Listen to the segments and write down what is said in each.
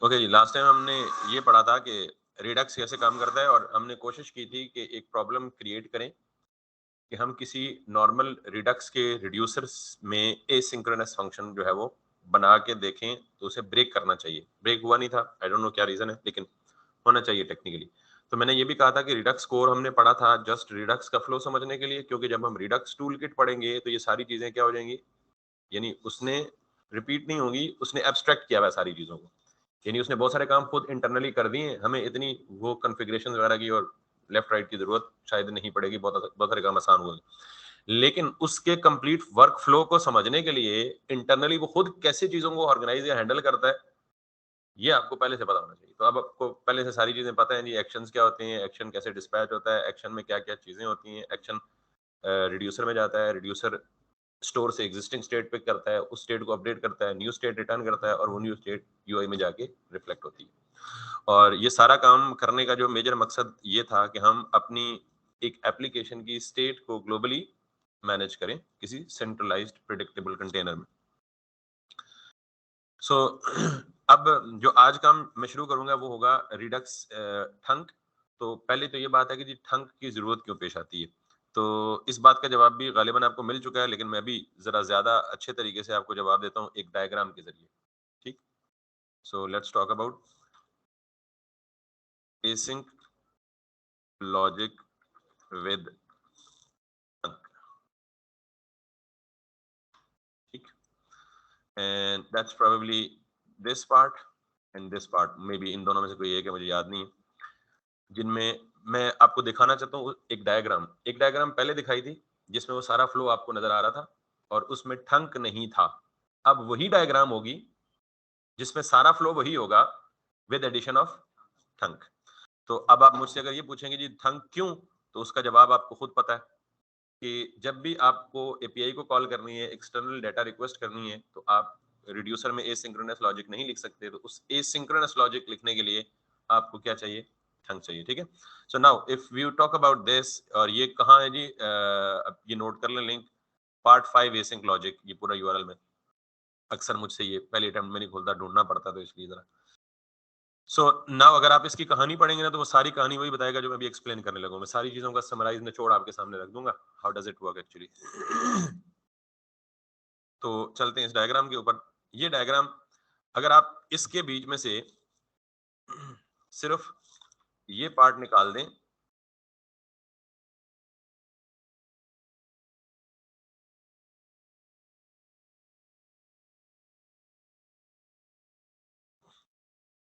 Okay जी, last time हमने ये पढ़ा था कि रिडक्स कैसे काम करता है और हमने कोशिश की थी कि एक प्रॉब्लम क्रिएट करें कि हम किसी नॉर्मल रिडक्स के रिड्यूसर्स में एसिंक्रोनस फंक्शन जो है वो बना के देखें तो उसे ब्रेक करना चाहिए। ब्रेक हुआ नहीं था, आई डोंट नो क्या रीज़न है, लेकिन होना चाहिए टेक्निकली। तो मैंने ये भी कहा था कि रिडक्स कोर हमने पढ़ा था जस्ट रिडक्स का फ्लो समझने के लिए, क्योंकि जब हम रिडक्स टूल किट पढ़ेंगे तो ये सारी चीज़ें क्या हो जाएँगी, यानी उसने रिपीट नहीं होंगी, उसने एब्स्ट्रैक्ट किया हुआ है सारी चीज़ों को। यानी उसने बहुत सारे काम खुद इंटरनली कर दिए हैं, हमें इतनी वो कॉन्फ़िगरेशन वगैरह की और लेफ्ट राइट की ज़रूरत शायद नहीं पड़ेगी, बहुत सारे काम आसान हुए। लेकिन उसके कंप्लीट वर्क फ्लो को समझने के लिए इंटरनली वो खुद कैसे चीज़ों को ऑर्गेनाइज़ या हैंडल करता है, ये आपको पहले से पता होना चाहिए। तो अब आपको पहले से सारी चीज़ें पता हैं जी, एक्शंस क्या होते हैं, एक्शन कैसे डिस्पैच होता है, एक्शन में क्या-क्या चीज़ें होती हैं, एक्शन रिड्यूसर में जाता है, रिड्यूसर स्टोर से एग्जिस्टिंग स्टेट पिक करता है, उस स्टेट को अपडेट करता है, न्यू स्टेट रिटर्न करता है और वो न्यू स्टेट यूआई में जाके रिफ्लेक्ट होती है। और ये सारा काम करने का जो मेजर मकसद ये था कि हम अपनी एक एप्लीकेशन की स्टेट को ग्लोबली मैनेज करें किसी सेंट्रलाइज्ड प्रेडिक्टेबल कंटेनर में। सो अब जो आज काम मैं शुरू करूंगा वो होगा रिडक्स ठंक। तो पहले तो ये बात है कि जी ठंक की जरूरत क्यों पेश आती है। तो इस बात का जवाब भी गालिबन आपको मिल चुका है, लेकिन मैं भी जरा ज्यादा अच्छे तरीके से आपको जवाब देता हूँ एक डायग्राम के जरिए। ठीक। So let's talk about async logic with thunk. ठीक। And that's probably this part and this part, maybe इन दोनों में से कोई एक है, मुझे याद नहीं है, जिनमें मैं आपको दिखाना चाहता हूँ एक डायग्राम पहले दिखाई थी जिसमें वो सारा फ्लो आपको नजर आ रहा था और उसमें ठंक नहीं था। अब वही डायग्राम होगी जिसमें सारा फ्लो वही होगा विद एडिशन ऑफ ठंक। तो अब आप मुझसे अगर ये पूछेंगे जी ठंक क्यों, तो उसका जवाब आपको खुद पता है कि जब भी आपको एपीआई को कॉल करनी है, एक्सटर्नल डाटा रिक्वेस्ट करनी है, तो आप रिड्यूसर में एसिंक्रोनस लॉजिक नहीं लिख सकते। तो उस एसिंक्रोनस लॉजिक लिखने के लिए आपको क्या चाहिए, थंक चाहिए। ठीक है। So now if you talk about this, और ये कहाँ है जी, अब ये नोट कर लें लिंक, पार्ट 5 एसिंक लॉजिक, ये पूरा यूआरएल में। अक्सर मुझसे ये पहले अटेम्प्ट में नहीं खुलता, ढूंढना पड़ता, तो इसलिए जरा। सो नाउ अगर आप इसकी कहानी पढ़ेंगे ना, तो वो सारी कहानी वही बताएगा जो मैं अभी एक्सप्लेन करने लगा हूं। मैं सारी चीजों का समराइज निचोड़ आपके सामने रख दूंगा, how does it work actually. तो चलते हैं इस डायग्राम के ऊपर। ये डायग्राम अगर आप इसके बीच में से सिर्फ ये पार्ट निकाल दें,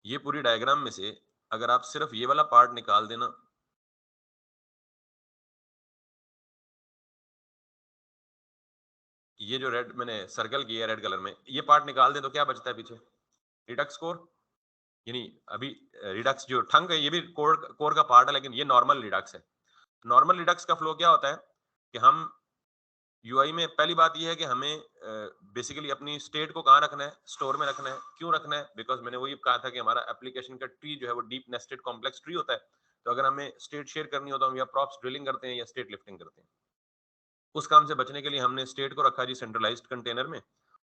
ये पूरी डायग्राम में से अगर आप सिर्फ ये वाला पार्ट निकाल देना, ये जो रेड मैंने सर्कल किया है रेड कलर में, ये पार्ट निकाल दें तो क्या बचता है पीछे, रिडक्स कोर। यानी अभी रिडक्स जो ठंग है ये भी कोर कोर का पार्ट है, लेकिन ये नॉर्मल रिडक्स है। नॉर्मल रिडक्स का फ्लो क्या होता है कि हम यूआई में पहली बात ये है कि हमें बेसिकली अपनी स्टेट को कहाँ रखना है, स्टोर में रखना है। क्यों रखना है? बिकॉज मैंने वही कहा था कि हमारा एप्लीकेशन का ट्री जो है वो डीप नेस्टेड कॉम्प्लेक्स ट्री होता है। तो अगर हमें स्टेट शेयर करनी हो तो हम या प्रॉप्स ड्रिलिंग करते हैं या स्टेट लिफ्टिंग करते हैं। उस काम से बचने के लिए हमने स्टेट को रखा जी सेंट्रलाइज्ड कंटेनर में,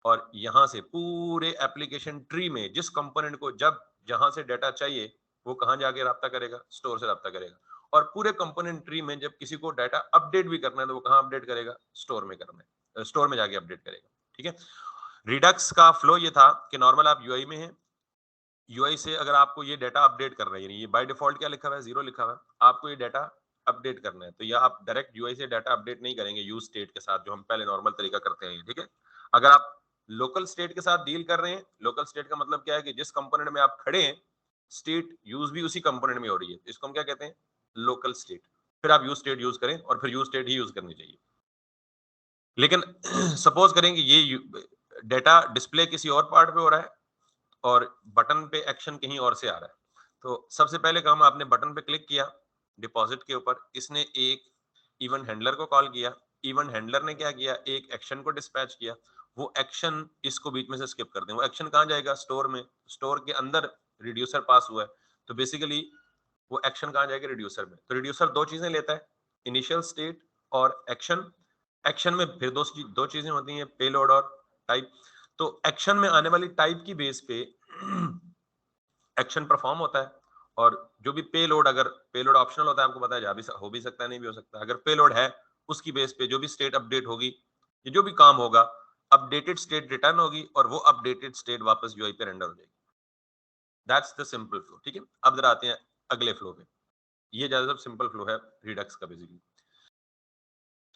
और यहाँ से पूरे एप्लीकेशन ट्री में जिस कंपोनेंट को जब जहां से डाटा चाहिए वो कहाँ जाके राब्ता करेगा, स्टोर से राब्ता करेगा। और पूरे कंपोनेंट ट्री में जब किसी को डाटा अपडेट भी करना है तो वो कहाँ अपडेट करेगा, स्टोर में करना है, स्टोर में जाके अपडेट करेगा। ठीक है। रिडक्स का फ्लो ये था कि नॉर्मल आप यूआई में है, यूआई से अगर आपको ये डाटा अपडेट करना है, यानी ये बाय डिफॉल्ट क्या लिखा हुआ है, जीरो लिखा हुआ है, आपको ये डाटा अपडेट करना है, तो या आप डायरेक्ट यूआई से डाटा अपडेट नहीं करेंगे यूज स्टेट के साथ जो हम पहले नॉर्मल तरीका करते हैं। ठीक है। अगर आप लोकल स्टेट के साथ डील कर रहे हैं, लोकल स्टेट का मतलब क्या है कि जिस कंपोनेंट में आप खड़े हैं स्टेट यूज भी उसी कंपोनेंट में हो रही है, इसको हम क्या कहते हैं, लोकल स्टेट। फिर आप यूज स्टेट यूज करें और फिर यूज स्टेट ही यूज करनी चाहिए। लेकिन सपोज करें कि ये डाटा डिस्प्ले किसी और पार्ट पे हो रहा है और बटन पे एक्शन कहीं और से आ रहा है। तो सबसे पहले काम, आपने बटन पे क्लिक किया डिपॉजिट के ऊपर, इसने एक इवेंट हैंडलर को कॉल किया, इवेंट हैंडलर ने क्या किया, एक एक्शन को डिस्पैच किया। वो एक्शन इसको बीच में से स्किप कर दें, वो एक्शन कहाँ जाएगा, स्टोर में, स्टोर के अंदर रिड्यूसर पास हुआ है। तो बेसिकली वो एक्शन कहाँ जाएगा, रिड्यूसर में। तो रिड्यूसर दो चीजें लेता है, इनिशियल स्टेट और एक्शन। एक्शन में फिर दो चीजें होती हैं, पेलोड और टाइप। तो एक्शन में आने वाली टाइप की बेस पे एक्शन परफॉर्म होता है और जो भी पेलोड, अगर पेलोड ऑप्शनल होता है आपको पता है, जा भी हो भी सकता है, नहीं भी हो सकता है। अगर पेलोड है उसकी बेस पे जो भी स्टेट अपडेट होगी, ये जो भी काम होगा, अपडेटेड स्टेट रिटर्न होगी और वो अपडेटेड स्टेट वापस यूआई पे रेंडर हो जाएगी। That's the simple flow. ठीक है, अब जरा आते हैं अगले फ्लो पे। ये ज्यादा सिंपल फ्लो है रिडक्स का बेसिकली।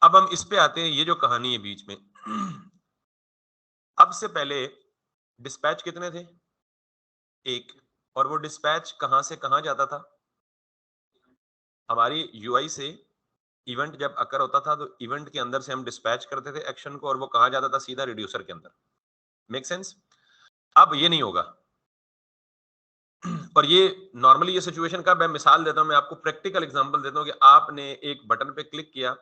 अब हम इस पे आते हैं, ये जो कहानी है बीच में अब से पहले डिस्पैच कितने थे? एक। और वो डिस्पैच कहां से कहां जाता था? हमारी यूआई से इवेंट जब अकर होता था तो इवेंट के अंदर से हम डिस्पैच करते थे एक्शन को, और वो कहां जाता था? सीधा रिड्यूसर के अंदर। Make sense? अब ये नहीं होगा। और ये नॉर्मली ये सिचुएशन का मैं मिसाल देता हूं, मैं आपको प्रैक्टिकल एग्जांपल देता हूं कि आपने एक बटन पे क्लिक किया,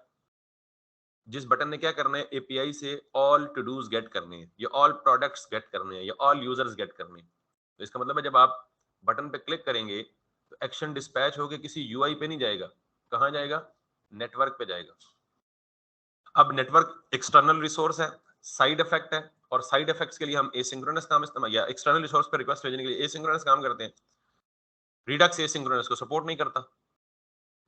जिस बटन ने क्या करना है? एपीआई से ऑल टू डूज गेट करने हैं, या ऑल प्रोडक्ट्स गेट करने हैं, या ऑल यूजर्स गेट करने हैं। तो इसका मतलब है जब आप बटन पे क्लिक करेंगे तो एक्शन डिस्पैच होकर किसी यूआई पे नहीं जाएगा, कहां जाएगा? नेटवर्क पे जाएगा। अब नेटवर्क एक्सटर्नल रिसोर्स है, साइड इफेक्ट है, और साइड इफेक्ट्स के लिए हम एसिंक्रोनस काम इस्तेमाल, या एक्सटर्नल रिसोर्स पे रिक्वेस्ट भेजने के लिए एसिंक्रोनस काम करते हैं। रिडक्स एसिंक्रोनस को सपोर्ट नहीं करता,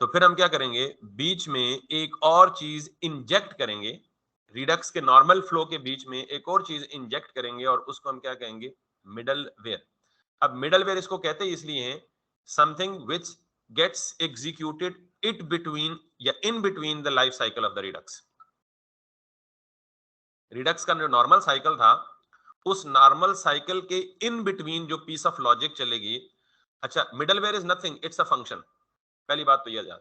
तो फिर हम क्या करेंगे? बीच में एक और चीज इंजेक्ट करेंगे, रिडक्स के नॉर्मल फ्लो के बीच में एक और चीज इंजेक्ट करेंगे, और उसको हम क्या कहेंगे? Middleware. अब मिडल वेयर इसको कहते हैं इसलिए हैं, something which gets executed it between या in between the life cycle of the redux. Redux का जो नॉर्मल साइकिल था, उस नॉर्मल साइकिल के इन बिटवीन जो पीस ऑफ लॉजिक चलेगी। अच्छा, middleware is nothing, it's a function. पहली बात तो यह जान,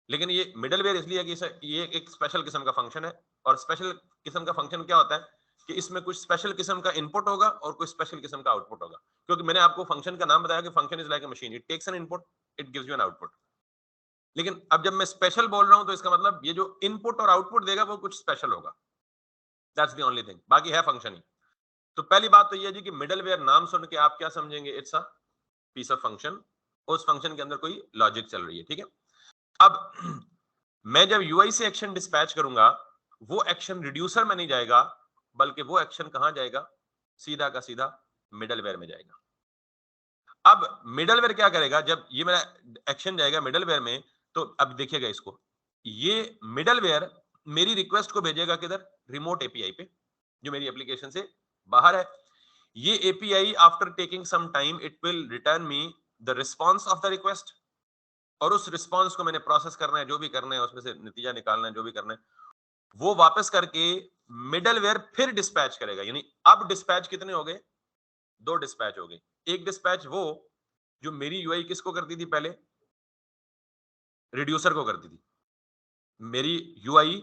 लेकिन ये मिडलवेयर इसलिए है कि ये एक स्पेशल किस्म का फंक्शन है, और स्पेशल किस्म का फंक्शन क्या होता है कि इसमें कुछ स्पेशल किस्म का इनपुट होगा और कुछ स्पेशल किस्म का आउटपुट होगा। क्योंकि मैंने आपको फंक्शन का नाम बताया कि function is like a machine, it takes an input, it gives you an output. लेकिन अब जब मैं स्पेशल बोल रहा हूं तो इसका मतलब ये जो इनपुट और आउटपुट देगा वो कुछ स्पेशल होगा। दैट्स द ओनली थिंग, बाकी है फंक्शन ही। तो पहली बात तो ये है जी कि मिडलवेयर नाम सुन के आप क्या समझेंगे? It's a piece of function, उस फंक्शन के अंदर कोई लॉजिक चल रही है। ठीक है, अब मैं जब यूआई से एक्शन डिस्पैच करूंगा, वो एक्शन रिड्यूसर में नहीं जाएगा, बल्कि वो एक्शन कहां जाएगा? सीधा का सीधा मिडलवेयर में जाएगा। अब मिडलवेयर क्या करेगा? जब ये मेरा एक्शन जाएगा मिडलवेयर में, तो अब देखिएगा इसको, ये मिडलवेयर मेरी रिक्वेस्ट को भेजेगा किधर? रिमोट एपीआई पे, जो मेरी एप्लीकेशन से बाहर है। ये API after taking some time it will return me the response of the request, और उस रिस्पॉन्स को मैंने प्रोसेस करना है, जो भी करना है उसमें से नतीजा निकालना है, जो भी करना है वो वापस करके मिडलवेयर फिर डिस्पैच करेगा। यानी अब डिस्पैच कितने हो गए? दो डिस्पैच हो गए। एक डिस्पैच वो जो मेरी यूआई किसको करती थी? पहले रिड्यूसर को करती थी। मेरी यूआई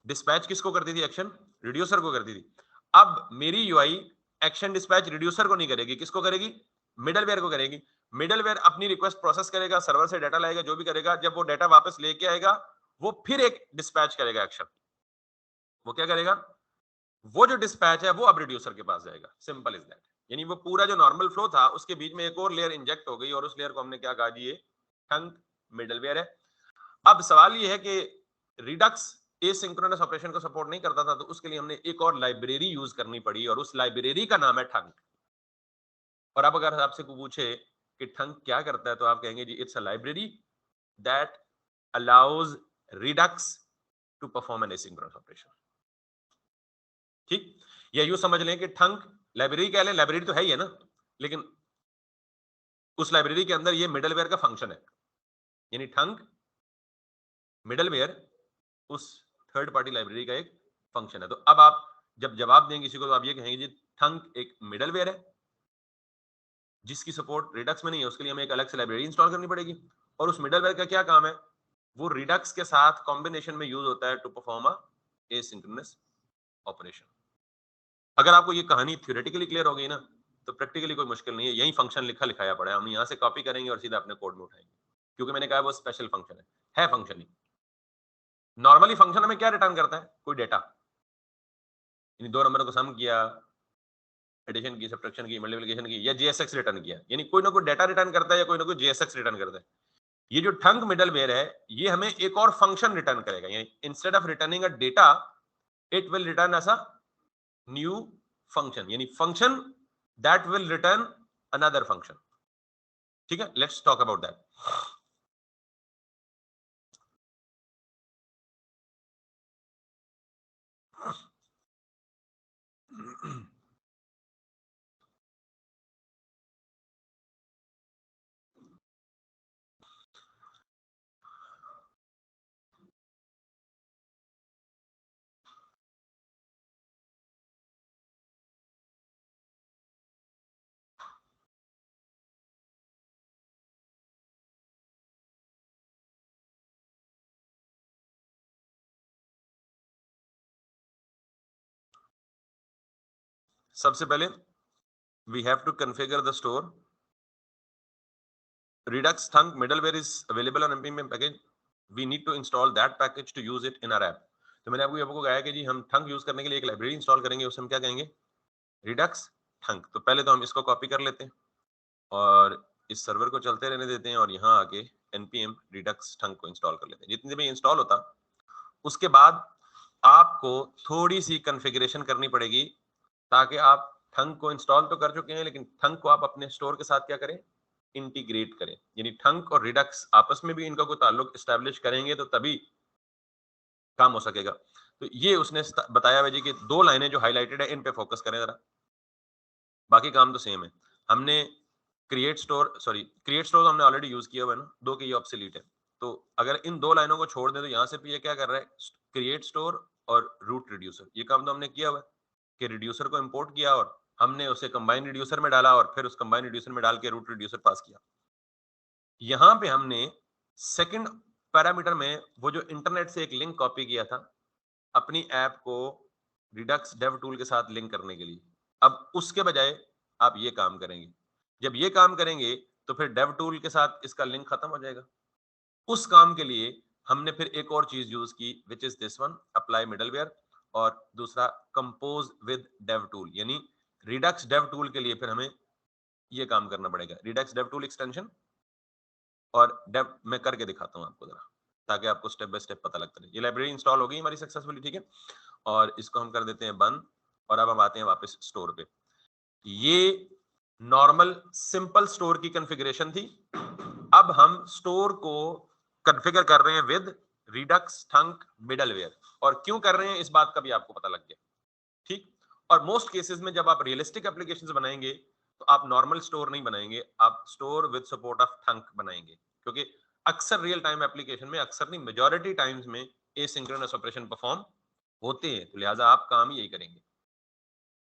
डिस्पैच किसको करती थी? एक्शन रिड्यूसर को करती थी। अब मेरी यूआई एक्शन डिस्पैच रिड्यूसर को नहीं करेगी, किसको करेगी? मिडलवेयर को करेगी। मिडलवेयर अपनी रिक्वेस्ट प्रोसेस करेगा, सर्वर से डाटा लाएगा, जो भी करेगा, जब वो डाटा वापस लेके आएगा वो फिर एक डिस्पैच करेगा एक्शन। वो क्या करेगा? वो जो डिस्पैच है वो अब रिड्यूसर के पास जाएगा। Simple is that. यानी वो पूरा जो नॉर्मल फ्लो था उसके बीच में एक और लेयर इंजेक्ट हो गई, और उस लेयर को हमने क्या कहा जी? ये थंक मिडलवेयर है। अब सवाल ये है कि रिडक्स एसिंक्रोनस ऑपरेशन को सपोर्ट नहीं करता था, तो उसके लिए हमने एक और लाइब्रेरी यूज करनी पड़ी, और उस लाइब्रेरी का नाम है ठंक। और अब अगर आपसे कोई पूछे कि ठंक क्या करता है, तो आप कहेंगे जी it's a library that allows redux to perform an asynchronous operation. ठीक, या यूं समझ लें कि ठंक लाइब्रेरी कह लें, लाइब्रेरी तो है ही है ना, लेकिन उस लाइब्रेरी के अंदर ये मिडलवेयर का फंक्शन है। यानी ठंक मिडलवेयर उस थर्ड पार्टी लाइब्रेरी का एक फंक्शन है। तो अब आप जब जवाब देंगे किसी को, तो आप ये कहेंगे जी ठंक एक मिडलवेयर है जिसकी सपोर्ट रिडक्स में नहीं है, उसके लिए हमें एक अलग से लाइब्रेरी इंस्टॉल करनी पड़ेगी। और उस मिडलवेयर का क्या काम है? वो रिडक्स के साथ कॉम्बिनेशन में यूज होता है to perform a asynchronous operation. अगर आपको ये कहानी थ्योरेटिकली क्लियर हो गई ना, तो प्रैक्टिकली कोई मुश्किल नहीं है। यही फंक्शन लिखा लिखाया पड़ा है, हम यहाँ से कॉपी करेंगे और सीधा अपने कोड में उठाएंगे, क्योंकि मैंने कहा वो स्पेशल फंक्शन है फंक्शन ही। नॉर्मली फंक्शन हमें क्या रिटर्न करता है? कोई डेटा। यानी दो नंबरों को सम किया, एडिशन की, सब्ट्रैक्शन की, मल्टीप्लिकेशन की, या जीएसएक्स रिटर्न किया। यानी कोई ना कोई डेटा रिटर्न करता है, या कोई ना कोई जीएसएक्स रिटर्न करता है। ये जो ठंक मिडलवेयर है, ये हमें एक और फंक्शन रिटर्न करेगा। यानी instead of returning a data, it will return as a new function, यानी function that will return another function. ठीक है, लेट्स टॉक अबाउट दैट। सबसे पहले we have to configure the store. Redux Thunk middleware is available on npm package. We need to install that package to use it in our app. तो मैंने आपको कहा कि जी हम थंक यूज करने के लिए एक लाइब्रेरी इंस्टॉल करेंगे, उसे हम क्या कहेंगे, Redux Thunk। तो पहले तो हम इसको कॉपी कर लेते हैं और इस सर्वर को चलते रहने देते हैं और यहाँ आके npm Redux Thunk को इंस्टॉल कर लेते हैं। जितनी देर में इंस्टॉल होता, उसके बाद आपको थोड़ी सी कॉन्फ़िगरेशन करनी पड़ेगी ताकि आप थंक को इंस्टॉल तो कर चुके हैं लेकिन थंक को आप अपने स्टोर के साथ क्या करें, इंटीग्रेट करें। यानी थंक और रिडक्स आपस में भी इनका कोई ताल्लुक एस्टैब्लिश करेंगे तो तभी काम हो सकेगा। तो ये उसने बताया हुआ जी कि 2 लाइनें जो हाईलाइटेड है इन पे फोकस करें जरा, बाकी काम तो सेम है। हमने क्रिएट स्टोर हमने ऑलरेडी यूज किया हुआ है ना, 2 के ये ऑब्सोलीट है। तो अगर इन 2 लाइनों को छोड़ दें तो यहाँ से भी ये क्या कर रहा है, क्रिएट स्टोर और रूट रिड्यूसर, ये काम तो हमने किया हुआ है कि रिड्यूसर को इंपोर्ट किया और हमने उसे कंबाइन रिड्यूसर में डाला और फिर उस कंबाइन रिड्यूसर में डाल के रूट रिड्यूसर पास किया। यहाँ पे हमने सेकंड पैरामीटर में वो जो इंटरनेट से एक लिंक कॉपी किया था अपनी ऐप को रिडक्स डेव टूल के साथ लिंक करने के लिए, अब उसके बजाय आप ये काम करेंगे। जब ये काम करेंगे तो फिर डेव टूल के साथ इसका लिंक खत्म हो जाएगा। उस काम के लिए हमने फिर एक और चीज यूज की which is this one, apply middleware, और दूसरा कंपोज विद डेव टूल। यानी रिडक्स डेव टूल के लिए फिर हमें ये काम करना पड़ेगा, रिडक्स डेव टूल एक्सटेंशन और डेव मैं करके दिखाता हूं आपको जरा ताकि आपको स्टेप बाय स्टेप पता लगता रहे। ये लाइब्रेरी इंस्टॉल हो गई हमारी सक्सेसफुली, ठीक है, और इसको हम कर देते हैं बंद और अब हम आते हैं वापस स्टोर पे। ये नॉर्मल सिंपल स्टोर की कॉन्फ़िगरेशन थी। अब हम स्टोर को कॉन्फ़िगर कर रहे हैं विद रिडक्स थंक मिडलवेयर, और क्यों कर रहे हैं इस बात का भी आपको पता लग गया, ठीक। और मोस्ट केसेस में जब आप रियलिस्टिक एप्लीकेशंस बनाएंगे तो आप नॉर्मल स्टोर नहीं बनाएंगे, आप स्टोर विद सपोर्ट ऑफ थंक बनाएंगे, क्योंकि अक्सर रियल टाइम एप्लीकेशन में, अक्सर नहीं मेजॉरिटी टाइम्स में एसिंक्रोनस ऑपरेशन परफॉर्म होते हैं। तो लिहाजा आप काम ही यही करेंगे,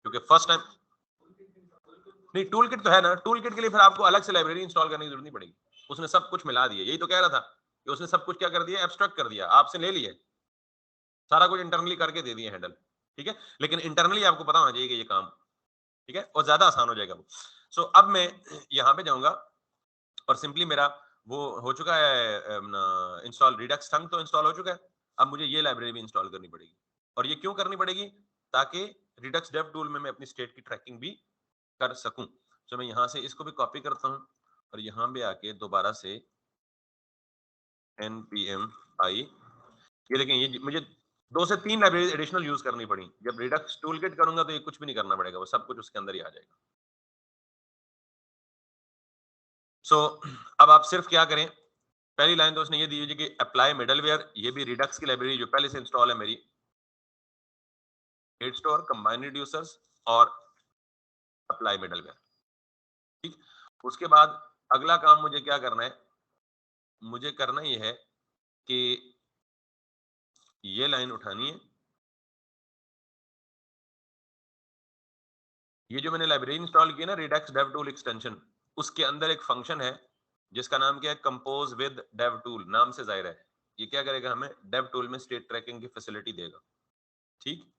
क्योंकि फर्स्ट टाइम नहीं, टूल किट तो है ना, टूल किट के लिए फिर आपको अलग से लाइब्रेरी इंस्टॉल करने की जरूरत नहीं पड़ेगी, उसने सब कुछ मिला दिया। यही तो कह रहा था कि उसने सब कुछ क्या कर दिया, एब्स्ट्रैक्ट कर दिया, आपसे ले लिया, सारा कुछ इंटरनली करके दे दिया हैंडल, ठीक है। लेकिन इंटरनली आपको पता होना चाहिए कि ये काम, ठीक है, और ज्यादा आसान हो जाएगा वो। सो अब मैं यहाँ पे जाऊंगा और सिंपली मेरा वो हो चुका है इंस्टॉल, रिडक्स थंक तो इंस्टॉल हो चुका है। अब मुझे ये लाइब्रेरी भी इंस्टॉल करनी पड़ेगी, और ये क्यों करनी पड़ेगी, ताकि रिडक्स डेव टूल में मैं अपनी स्टेट की ट्रैकिंग भी कर सकूं। तो मैं यहाँ से इसको भी कॉपी करता हूँ और यहाँ पे आके दोबारा से npm i, ये देखें, ये मुझे 2 से 3 लाइब्रेरी एडिशनल यूज करनी पड़ी। जब रिडक्स टूलकिट करूंगा तो ये कुछ भी नहीं करना पड़ेगा, वो सब कुछ उसके अंदर ही आ जाएगा। सो अब आप सिर्फ क्या करें, पहली लाइन तो उसने ये दी है कि अप्लाई मिडलवेयर, ये भी रिडक्स की लाइब्रेरी जो पहले से इंस्टॉल है मेरी, क्रिएट स्टोर, कंबाइन रिड्यूसर्स और अप्लाई मिडलवेयर, ठीक। उसके बाद अगला काम मुझे क्या करना है, मुझे करना ये है कि ये लाइन उठानी है, ये जो मैंने लाइब्रेरी इंस्टॉल की है ना रिडक्स डेव टूल एक्सटेंशन, उसके अंदर एक फंक्शन है जिसका नाम क्या है, कंपोज विद डेव टूल, नाम से जाहिर है ये क्या करेगा, हमें डेव टूल में स्टेट ट्रैकिंग की फैसिलिटी देगा, ठीक।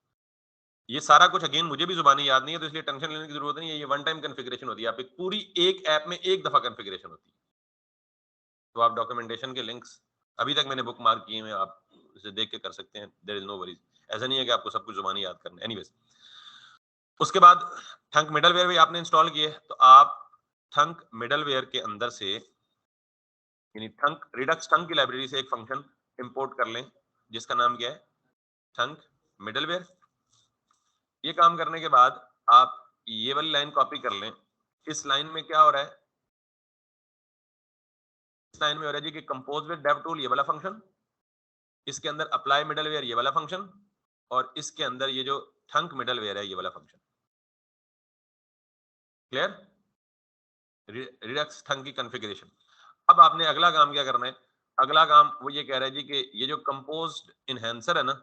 ये सारा कुछ अगेन मुझे भी जुबानी याद नहीं है तो इसलिए टेंशन लेने की जरूरत नहीं है, ये वन टाइम कॉन्फ़िगरेशन होती है, आप एक पूरी एक ऐप में एक दफा कॉन्फ़िगरेशन होती है। तो आप डॉक्यूमेंटेशन के लिंक्स अभी तक मैंने बुक मार्क किए हैं, आप उसे देख के कर सकते हैं, देयर इज नो वरीज। ऐसा नहीं है कि आपको सब कुछ जुबानी याद करना है। एनीवेज, उसके बाद थंक मिडलवेयर भी आपने इंस्टॉल किए, तो आप थंक मिडलवेयर के अंदर से यानी थंक रिडक्स थंक की लाइब्रेरी से एक फंक्शन इंपोर्ट कर लें जिसका नाम क्या है, थंक मिडलवेयर। ये काम करने के बाद आप ये वाली लाइन कॉपी कर लें। इस लाइन में क्या हो रहा है, लाइन में हो रहा है जी कि कंपोज विद डेव टूल, ये वाला फंक्शन, इसके अंदर अप्लाई मिडलवेयर, ये वाला फंक्शन, और इसके अंदर ये जो थंक मिडलवेयर है, ये वाला फंक्शन। क्लियर? रिडक्स थंक की कॉन्फ़िगरेशन। अब आपने अगला काम क्या करना है? अगला काम वो ये कह रहा है जी कि ये जो कंपोज्ड एनहांसर है ना,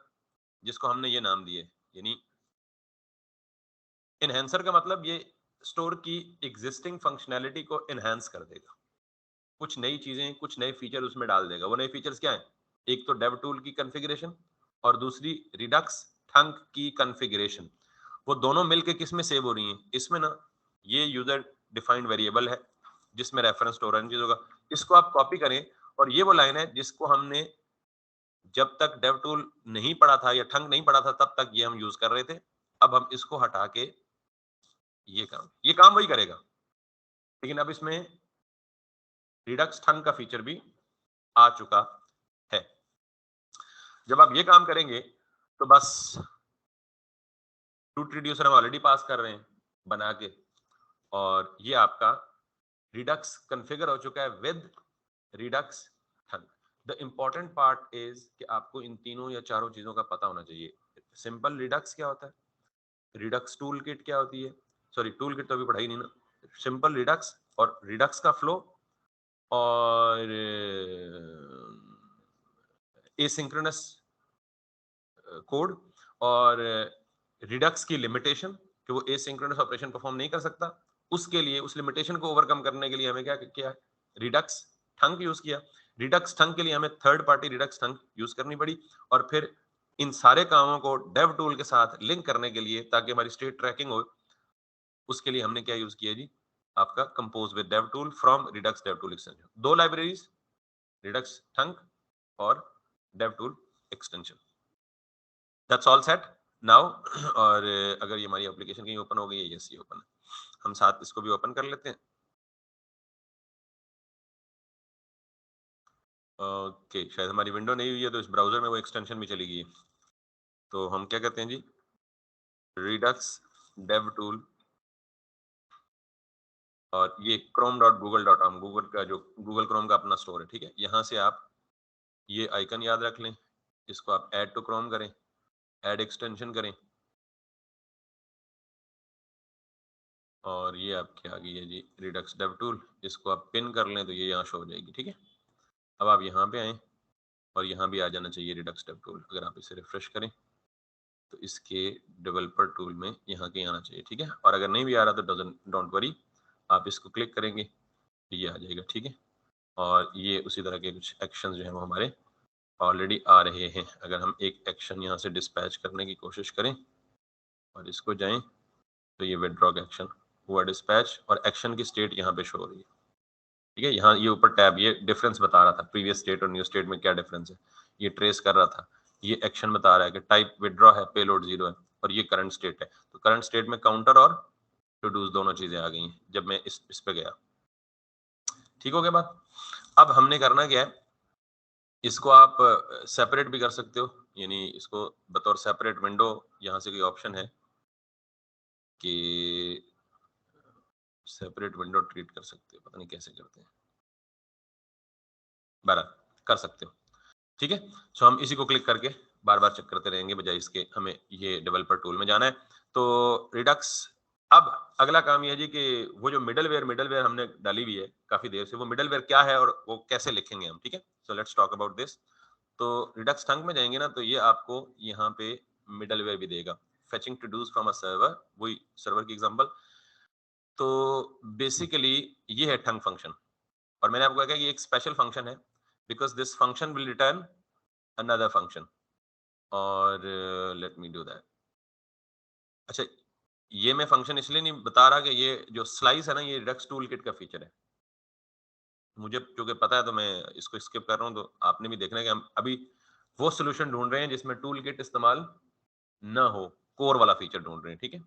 जिसको हमने ये नाम दिए, यानी एनहांसर का मतलब ये स्टोर की एग्जिस्टिंग फंक्शनैलिटी को एनहांस कर देगा, कुछ नई चीजें, कुछ नए फीचर उसमें डाल देगा। वो नए फीचर्स क्या है? एक तो डेव टूल की कॉन्फ़िगरेशन और दूसरी रिडक्स थंक की कॉन्फ़िगरेशन। वो दोनों मिलके किस में सेव हो रही हैं? इसमें ना, ये यूजर डिफाइंड वेरिएबल है जिसमें रेफरेंस स्टोर चीज होगा। इसको आप कॉपी करें, और ये वो लाइन है जिसको हमने जब तक डेव टूल नहीं पढ़ा था या थंक नहीं पढ़ा था तब तक ये हम यूज कर रहे थे। अब हम इसको हटा के ये काम वही करेगा, लेकिन अब इसमें रिडक्स थंक का फीचर भी आ चुका है। जब आप ये काम करेंगे तो बस रूट रिड्यूसर हम ऑलरेडी पास कर रहे हैं बना के, और ये आपका रिडक्स कॉन्फ़िगर हो चुका है with Redux थंक। The important part is कि आपको इन तीनों या चारों चीजों का पता होना चाहिए। सिंपल रिडक्स क्या होता है, रिडक्स टूल किट क्या होती है, सॉरी टूल किट तो अभी पढ़ाई नहीं ना, सिंपल रिडक्स और रिडक्स का फ्लो, और एसिंक्रोनस कोड, और रिडक्स की लिमिटेशन कि वो एसिंक्रोनस ऑपरेशन परफॉर्म नहीं कर सकता, उसके लिए उस लिमिटेशन को ओवरकम करने के लिए हमें क्या किया? रिडक्स थंक यूज किया। रिडक्स थंक के लिए हमें थर्ड पार्टी रिडक्स थंक यूज करनी पड़ी, और फिर इन सारे कामों को डेव टूल के साथ लिंक करने के लिए ताकि हमारी स्टेट ट्रैकिंग हो, उसके लिए हमने क्या यूज किया जी? आपका compose with dev tool from Redux dev tool extension. दो लाइब्रेरीज, रिडक्स थंक और dev tool extension. That's all set now. और अगर ये हमारी एप्लीकेशन कहीं ओपन हो गई है, यस ये ओपन है, हम साथ इसको भी ओपन कर लेते हैं। ओके, शायद हमारी विंडो नहीं हुई है तो इस ब्राउजर में वो एक्सटेंशन भी चली गई है। तो हम क्या कहते हैं जी? रिडक्स डेव टूल, और ये chrome.google.com, गूगल का जो गूगल क्रोम का अपना स्टोर है, ठीक है। यहाँ से आप ये आइकन याद रख लें, इसको आप ऐड टू क्रोम करें, ऐड एक्सटेंशन करें, और ये आपके आ गई है जी रिडक्स डेव टूल। इसको आप पिन कर लें तो ये यहाँ शो हो जाएगी, ठीक है। अब आप यहाँ पे आएँ और यहाँ भी आ जाना चाहिए रिडक्स डेव टूल। अगर आप इसे रिफ्रेश करें तो इसके डेवलपर टूल में यहाँ के आना चाहिए, ठीक है। और अगर नहीं भी आ रहा तो डोंट वरी, आप इसको क्लिक करेंगे तो ये आ जाएगा, ठीक है। और ये उसी तरह के कुछ एक्शन जो है वो हमारे ऑलरेडी आ रहे हैं। अगर हम एक एक्शन यहाँ से डिस्पैच करने की कोशिश करें और इसको जाएं तो ये विदड्रॉ का एक्शन हुआ डिस्पैच, और एक्शन की स्टेट यहाँ पे शो हो रही है, ठीक है। यहाँ ये ऊपर टैब ये डिफरेंस बता रहा था, प्रीवियस स्टेट और न्यू स्टेट में क्या डिफरेंस है, ये ट्रेस कर रहा था। ये एक्शन बता रहा है कि टाइप विदड्रॉ है, पेलोड 0 है, और ये करंट स्टेट है। तो करंट स्टेट में काउंटर और टू डूज दोनों चीजें आ गई हैं जब मैं इस पे गया। ठीक हो गया बात? अब हमने करना क्या है, इसको आप सेपरेट भी कर सकते हो, यानी इसको बतौर सेपरेट विंडो यहाँ से कोई ऑप्शन है कि सेपरेट विंडो ट्रीट कर सकते हो, पता नहीं कैसे करते हैं, बहरहाल कर सकते हो, ठीक है। सो हम इसी को क्लिक करके बार बार चेक करते रहेंगे, बजाय इसके हमें ये डेवलपर टूल में जाना है। तो रिडक्स, अब अगला काम ये है जी कि वो जो मिडलवेयर हमने डाली हुई है काफी देर से, वो मिडलवेयर क्या है और वो कैसे लिखेंगे हम, ठीक है। So let's talk about this. तो रिडक्स थंक में जाएंगे ना, तो ये आपको यहाँ पे मिडलवेयर भी देगा, fetching todos from a server, वही सर्वर की एग्जांपल। तो बेसिकली ये है थंक फंक्शन, और मैंने आपको कहा कि ये एक स्पेशल फंक्शन है because this function will return another function, और लेट मी डू दैट। अच्छा, ये मैं फंक्शन इसलिए नहीं बता रहा कि ये जो स्लाइस है ना, ये रिडक्स टूल किट का फीचर है। मुझे क्योंकि पता है तो मैं इसको स्किप कर रहा हूँ। तो आपने भी देखना है कि हम अभी वो सोल्यूशन ढूंढ रहे हैं जिसमें टूल किट इस्तेमाल ना हो, कोर वाला फीचर ढूंढ रहे हैं, ठीक है।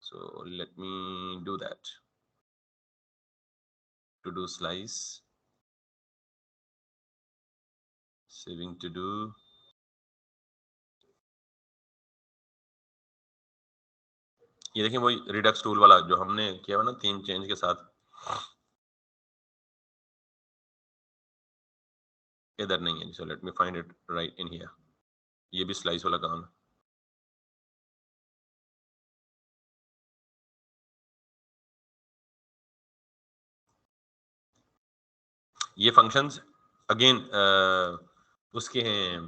So let me do that, todo slice, saving todo, ये देखिए वही रिडक्स टूल वाला जो हमने किया हुआ ना थीम चेंज के साथ, इधर नहीं है, so let me find it right in here. ये भी स्लाइस वाला काम है। ये फंक्शंस अगेन उसके हैं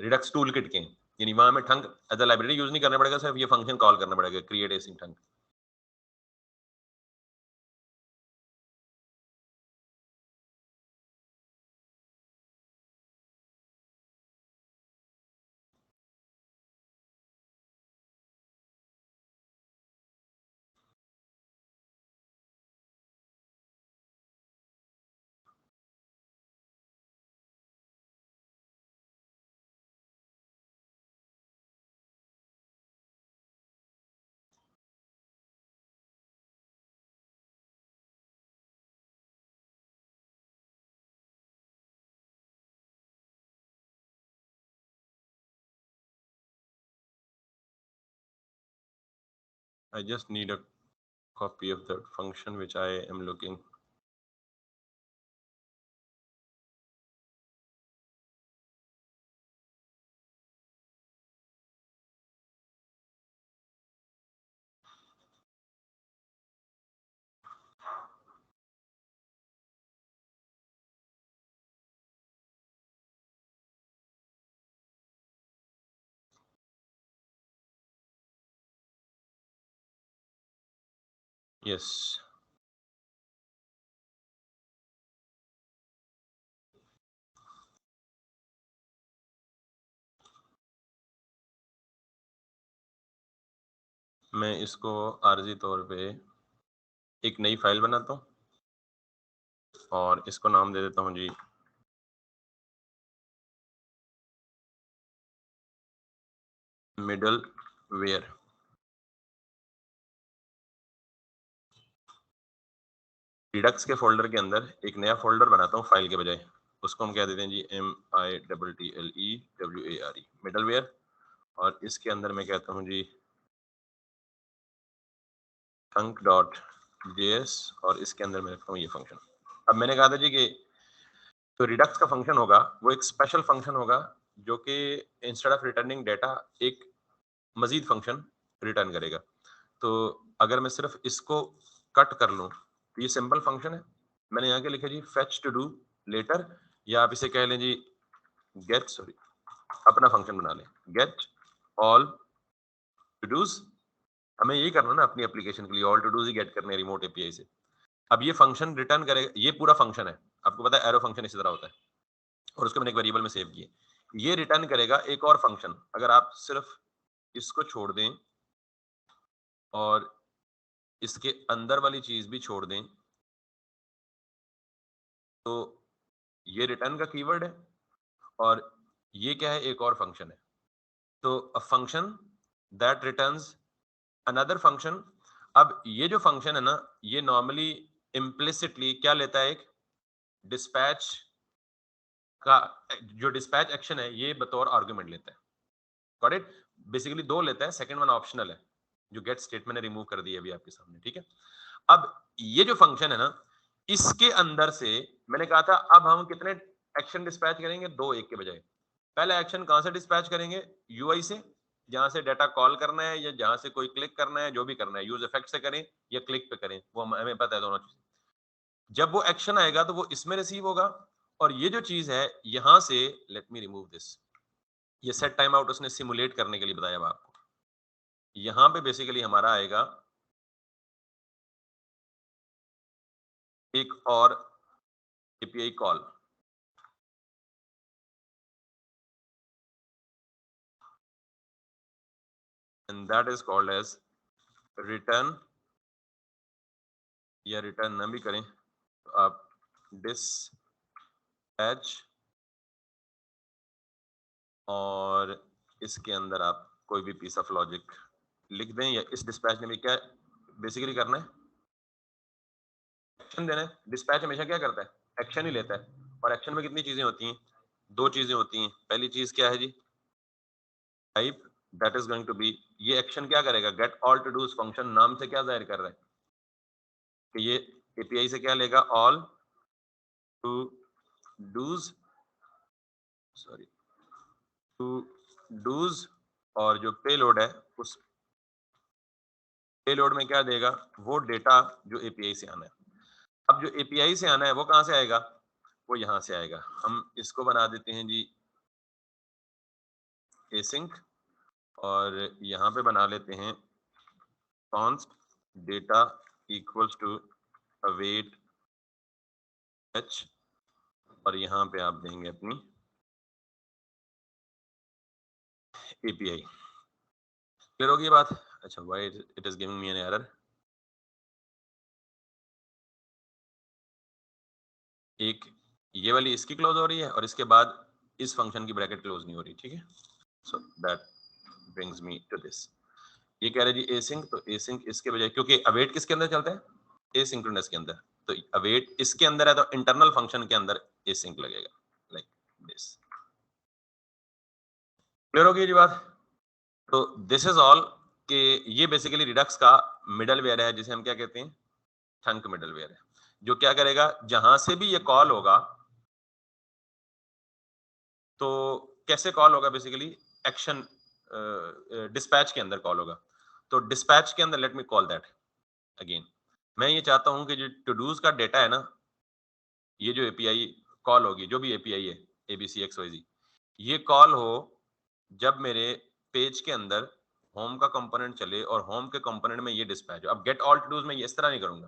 रिडक्स टूल किट के, यानी वहां हमें thunk as a library use नहीं करना पड़ेगा, सिर्फ ये फंक्शन कॉल करना पड़ेगा, create async thunk. I just need a copy of the function which I am looking. Yes. मैं इसको आर्जी तौर पे एक नई फाइल बनाता हूँ और इसको नाम दे देता हूँ जी मिडल वेयर। रिडक्स के फोल्डर के अंदर एक नया फोल्डर बनाता हूँ फाइल के बजाय, उसको हम क्या देते हैं जी MIDDLEWARE मिडलवेयर, और इसके अंदर मैं कहता हूँ जी thunk.js और इसके अंदर मैं रखता हूँ ये फंक्शन। अब मैंने कहा था जी कि तो रिडक्स का फंक्शन होगा वो एक स्पेशल फंक्शन होगा जो कि इंस्टेड ऑफ रिटर्निंग डेटा एक मजीद फंक्शन रिटर्न करेगा। तो अगर मैं सिर्फ इसको कट कर लूं तो ये सिंपल फंक्शन है, मैंने यहाँ के लिखा जी फेच टू डू लेटर, या आप इसे कह लें जी गेट, सॉरी अपना फंक्शन बना लें गेट ऑल टू डूज। हमें यही करना ना अपनी एप्लीकेशन के लिए, ऑल टू डूज ही गेट करने हैं रिमोट एपीआई से। अब ये फंक्शन रिटर्न करेगा, ये पूरा फंक्शन है, आपको पता है एरो फंक्शन इसी तरह होता है, और उसको मैंने एक वेरिएबल में सेव किए। ये रिटर्न करेगा एक और फंक्शन, अगर आप सिर्फ इसको छोड़ दें और इसके अंदर वाली चीज भी छोड़ दें तो ये रिटर्न का कीवर्ड है और ये क्या है, एक और फंक्शन है। तो a function that returns another function. अब ये जो फंक्शन है ना, ये नॉर्मली इम्प्लिसिटली क्या लेता है, एक डिस्पैच का जो डिस्पैच एक्शन है ये बतौर आर्गुमेंट लेता है। Got it? बेसिकली दो लेता है, सेकंड वन ऑप्शनल है, जो गेट स्टेटमेंट ने रिमूव कर दिया अभी आपके सामने, ठीक है। अब ये जो फंक्शन है ना, इसके अंदर से मैंने कहा था अब हम कितने एक्शन डिस्पैच करेंगे, दो एक के बजाय। पहला एक्शन कहां से डिस्पैच करेंगे, यूआई से, जहां से डाटा कॉल करना है या जहां से कोई क्लिक करना है, जो भी करना है, यूज इफेक्ट से करें या क्लिक पे करें, वो हमें पता है दोनों चीज। जब वो एक्शन आएगा तो वो इसमें रिसीव होगा, और ये जो चीज है यहां से, लेट मी रिमूव दिस, ये सेट टाइम आउट उसने सिमुलेट करने के लिए बताया आपको। यहां पे बेसिकली हमारा आएगा एक और API call, and that is called as return, या रिटर्न न भी करें तो आप डिस्पैच, और इसके अंदर आप कोई भी पीस ऑफ लॉजिक लिख दें, या इस डिस्पैच ने भी क्या बेसिकली करना है, एक्शन देना है। डिस्पैच हमेशा क्या करता है, एक्शन ही लेता है, और एक्शन में कितनी चीजें होती हैं, दो चीजें होती हैं। पहली चीज क्या है जी, type, that is going to be, ये एक्शन क्या करेगा, get all todos function नाम से क्या जाहिर कर रहा है कि ये एपीआई से क्या लेगा, all todos, sorry todos और जो पेलोड है उस पेलोड में क्या देगा, वो डेटा जो एपीआई से आना है। अब जो एपीआई से आना है वो कहां से आएगा, वो यहां से आएगा। हम इसको बना देते हैं जी एसिंक और यहाँ पे बना लेते हैं const data equals to await h और यहाँ पे आप देंगे अपनी API। क्लियर होगी ये बात? अच्छा, why it is giving me an error? एक ये वाली इसकी क्लोज हो रही है और इसके बाद इस फंक्शन की ब्रैकेट क्लोज नहीं हो रही, ठीक है। So that brings me to this. ये कह रहे जी एसिंक, तो एसिंक इसके बजाय, क्योंकि अवेट किसके अंदर चलता है, एसिंक्रोनस के अंदर, तो अवेट इसके अंदर है तो इंटरनल फंक्शन के अंदर एसिंक लगेगा, लाइक दिस। क्लियर हो गई जी बात? तो दिस इज ऑल कि ये बेसिकली रिडक्स का मिडलवेयर है जिसे हम क्या कहते हैं, थंक मिडलवेयर है, जो क्या करेगा, जहां से भी ये कॉल होगा, तो कैसे कॉल होगा, बेसिकली एक्शन डिस्पैच के अंदर कॉल होगा। तो डिस्पैच के अंदर let me call that again. मैं ये चाहता हूं कि जो टू डूज का डेटा है ना, ये जो एपीआई कॉल होगी, जो भी एपीआई है एबीसी एक्सवाईजी, ये कॉल हो जब मेरे पेज के अंदर होम का कंपोनेंट चले और होम के कंपोनेंट में ये डिस्पैच हो। अब गेट ऑल टू डूज में ये इस तरह नहीं करूंगा,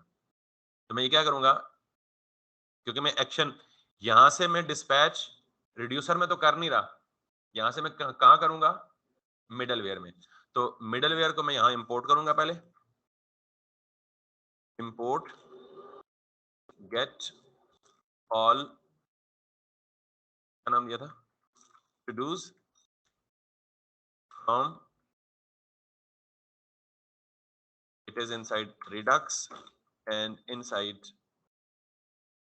तो मैं ये क्या करूंगा, क्योंकि मैं एक्शन यहां से मैं डिस्पैच रिड्यूसर में तो कर नहीं रहा, यहां से मैं कहां करूंगा, मिडलवेयर में। तो मिडलवेयर को मैं यहां इंपोर्ट करूंगा, पहले इंपोर्ट गेट ऑल, क्या नाम दिया था, todos from, it is inside redux and inside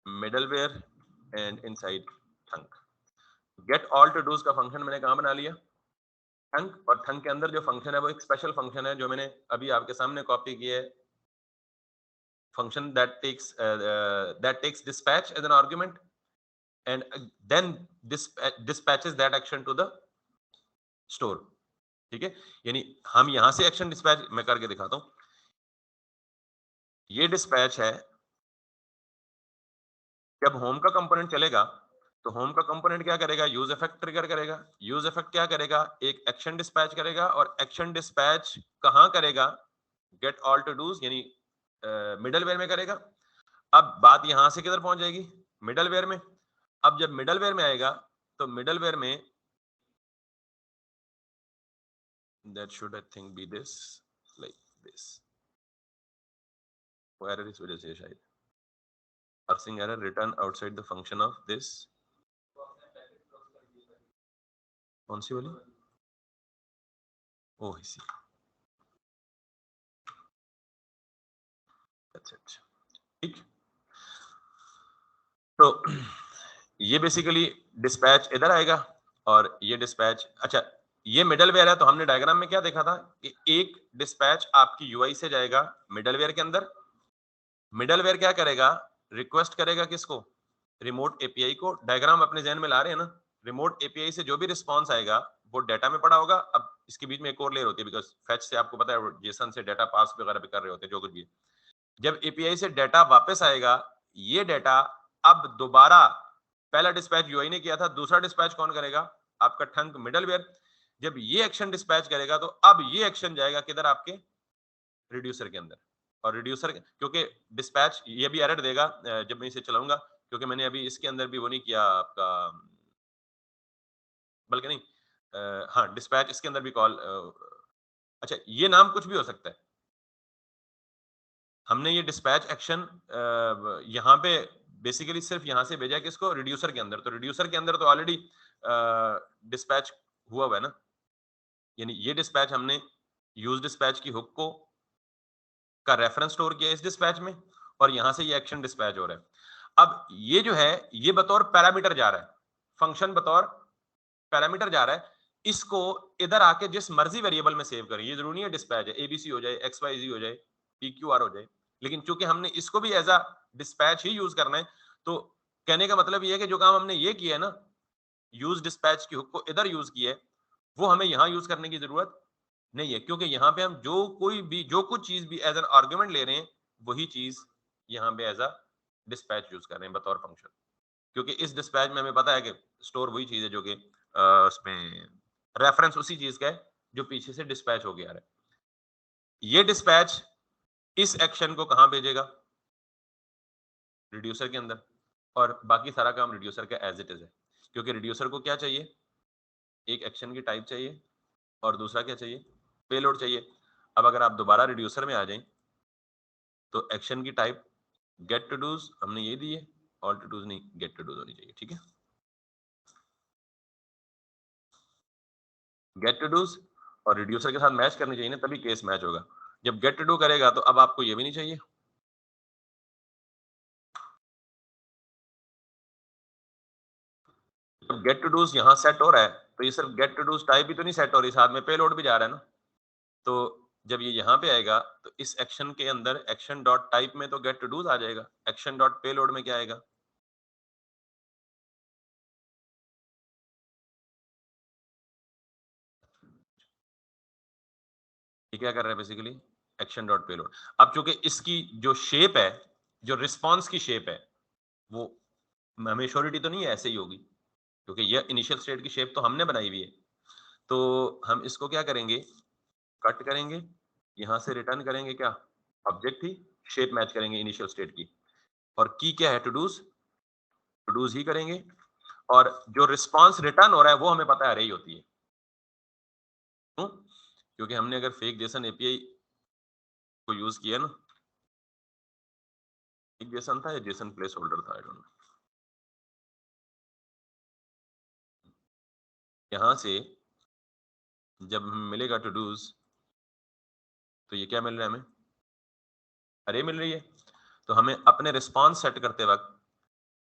middleware and inside thunk। get all to do's का फंक्शन मैंने कहां बना लिया, थंक, और थंक के अंदर जो फंक्शन है वो एक स्पेशल फंक्शन है जो मैंने अभी आपके सामने कॉपी किया है, function that takes dispatch as an argument and then dispatches that action to the store। ठीक है, यानी हम यहां से एक्शन डिस्पैच, मैं करके दिखाता हूं, ये डिस्पैच है जब होम का कंपोनेंट चलेगा, तो होम का कंपोनेंट क्या करेगा, यूज इफेक्ट ट्रिगर करेगा। यूज इफेक्ट क्या करेगा, एक एक्शन डिस्पैच करेगा, और एक्शन डिस्पैच कहां करेगा, गेट ऑल टू डूज यानी मिडलवेयर में करेगा। अब बात यहां से किधर पहुंच जाएगी, मिडलवेयर में। अब जब मिडलवेयर में आएगा, तो मिडलवेयर में that should I think be this, like this, वो एरर इस वजह से है शायद, parsing error return outside the function of this, कौन सी वाली, ओह इसी, अच्छा अच्छा ठीक। तो ये बेसिकली डिस्पैच इधर आएगा और ये डिस्पैच, अच्छा ये मिडलवेयर है, तो हमने डायग्राम में क्या देखा था कि एक डिस्पैच आपकी यूआई से जाएगा मिडलवेयर के अंदर, मिडलवेयर क्या करेगा, रिक्वेस्ट करेगा किसको, रिमोट एपीआई को। डायग्राम अपने जहन में ला रहे हैं ना, रिमोट एपीआई से जो भी रिस्पॉन्स आएगा वो डाटा में पड़ा होगा। अब इसके बीच में एक और लेयर होती है, बिकॉज फैच से आपको पता है जेसन से डाटा पास वगैरह भी कर रहे होते हैं, जो कुछ भी। जब एपीआई से डाटा वापस आएगा, ये डाटा अब दोबारा, पहला डिस्पैच यूआई ने किया था, दूसरा डिस्पैच कौन करेगा, आपका ठंक मिडलवेयर। जब ये एक्शन डिस्पैच करेगा, तो अब ये एक्शन जाएगा किधर, आपके रिड्यूसर के अंदर। और रिड्यूसर, क्योंकि डिस्पैच ये भी एरर देगा जब मैं इसे चलाऊंगा, क्योंकि मैंने अभी इसके अंदर भी वो नहीं किया आपका, बल्कि नहीं, हाँ डिस्पैच इसके अंदर भी कॉल, अच्छा ये नाम कुछ भी हो सकता है। हमने ये डिस्पैच एक्शन यहाँ पे बेसिकली सिर्फ यहाँ से भेजा किसको, रिड्यूसर के अंदर। तो रिड्यूसर के अंदर तो ऑलरेडी डिस्पैच हुआ हुआ है ना, यानी ये डिस्पैच हमने यूज डिस्पैच की हुक को का रेफरेंस स्टोर किया इस डिस्पैच में, और यहां से ये एक्शन डिस्पैच हो रहा है। अब ये जो है, ये बतौर पैरामीटर जा रहा है, फंक्शन बतौर पैरामीटर जा रहा है, इसको इधर आके जिस मर्जी वेरिएबल में सेव करें, ये जरूरी है डिस्पैच है, एबीसी हो जाए, XYZ हो जाए, PQR हो जाए, लेकिन चूंकि हमने इसको भी एज अ डिस्पैच ही यूज करना है, तो कहने का मतलब ये है कि जो काम हमने ये किया है ना, यूज डिस्पैच की हुक को इधर यूज की है, वो हमें यहाँ यूज करने की जरूरत नहीं है, क्योंकि यहाँ पे हम जो कुछ चीज भी एज एन आर्ग्यूमेंट ले रहे हैं, वही चीज यहाँ पे एज अ डिस्पैच यूज कर रहे हैं बतौर फंक्शन, क्योंकि इस डिस्पैच में हमें पता है कि स्टोर वही चीज है जो कि उसमें रेफरेंस उसी चीज का है जो पीछे से डिस्पैच हो गया है। ये डिस्पैच इस एक्शन को कहां भेजेगा? रिड्यूसर के अंदर, और बाकी सारा काम रिड्यूसर का एज इट इज है, क्योंकि रिड्यूसर को क्या चाहिए? एक एक्शन की टाइप चाहिए और दूसरा क्या चाहिए? पेलोड चाहिए। अब अगर आप दोबारा रिड्यूसर में आ जाएं तो एक्शन की टाइप गेट टू डूज हमने ये दी है, ऑल टू डूज नहीं, गेट टू डूज होनी चाहिए, ठीक है? गेट टू डूज और रिड्यूसर के साथ मैच करनी चाहिए ना, तभी केस मैच होगा। जब गेट टू डू करेगा तो अब आपको ये भी नहीं चाहिए। जब गेट टू डूज यहाँ सेट हो रहा है तो ये सिर्फ गेट टू डूज टाइप भी तो नहीं सेट हो रही, साथ में पेलोड भी जा रहा है ना। तो जब ये यहाँ पे आएगा तो इस एक्शन के अंदर एक्शन डॉट टाइप में तो गेट टू डूज आ जाएगा, एक्शन डॉट पेलोड में क्या आएगा? ये क्या कर रहा है बेसिकली? Action dot payload. अब चूंकि इसकी जो शेप है, जो रिस्पॉन्स की शेप है, वो हमें श्योरिटी तो नहीं है ऐसे ही होगी, क्योंकि ये इनिशियल स्टेट की शेप तो हमने बनाई हुई है। तो हम इसको क्या करेंगे? कट करेंगे, यहां से रिटर्न करेंगे क्या? ऑब्जेक्ट ही, शेप मैच करेंगे इनिशियल स्टेट की, और की क्या है? टू डूज, टू डूज ही करेंगे, और जो रिस्पॉन्स रिटर्न हो रहा है वो हमें पता है अरे ही होती है। क्यों? क्योंकि हमने अगर फेक जेसन एपीआई को यूज किया ना, फेक जेसन था या जेसन प्लेस होल्डर था, आई डोंट नो, यहां से जब हमें मिलेगा टू डूज तो ये क्या मिल रहा है? हमें अरे मिल रही है। तो हमें अपने रिस्पॉन्स सेट करते वक्त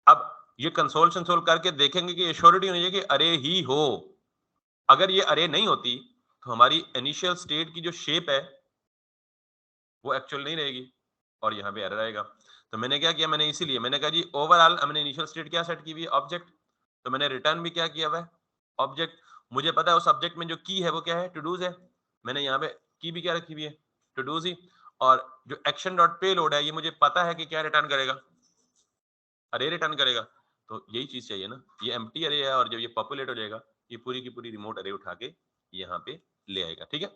अब ये कंसोल कंसोल करके देखेंगे कि एश्योरिटी होनी चाहिए कि अरे ही हो। अगर ये अरे नहीं होती तो हमारी इनिशियल स्टेट की जो शेप है वो एक्चुअल नहीं रहेगी और यहाँ पे एरर आएगा। तो मैंने क्या किया? मैंने इसीलिए मैंने कहा जी ओवरऑल हमने इनिशियल स्टेट क्या सेट की हुई है? ऑब्जेक्ट। तो मैंने रिटर्न भी क्या किया हुआ है? ऑब्जेक्ट। मुझे पता है उस ऑब्जेक्ट में जो की है वो क्या है? टू डूज है। मैंने यहाँ पे की भी क्या रखी हुई है? टू डूज ही। और जो एक्शन डॉट पे लोड है ये मुझे पता है कि क्या रिटर्न करेगा? अरे रिटर्न करेगा। तो यही चीज चाहिए ना, ये एम्प्टी अरे है और जब ये पॉपुलेट हो जाएगा ये पूरी की पूरी रिमोट अरे उठा के यहाँ पे ले आएगा, ठीक है?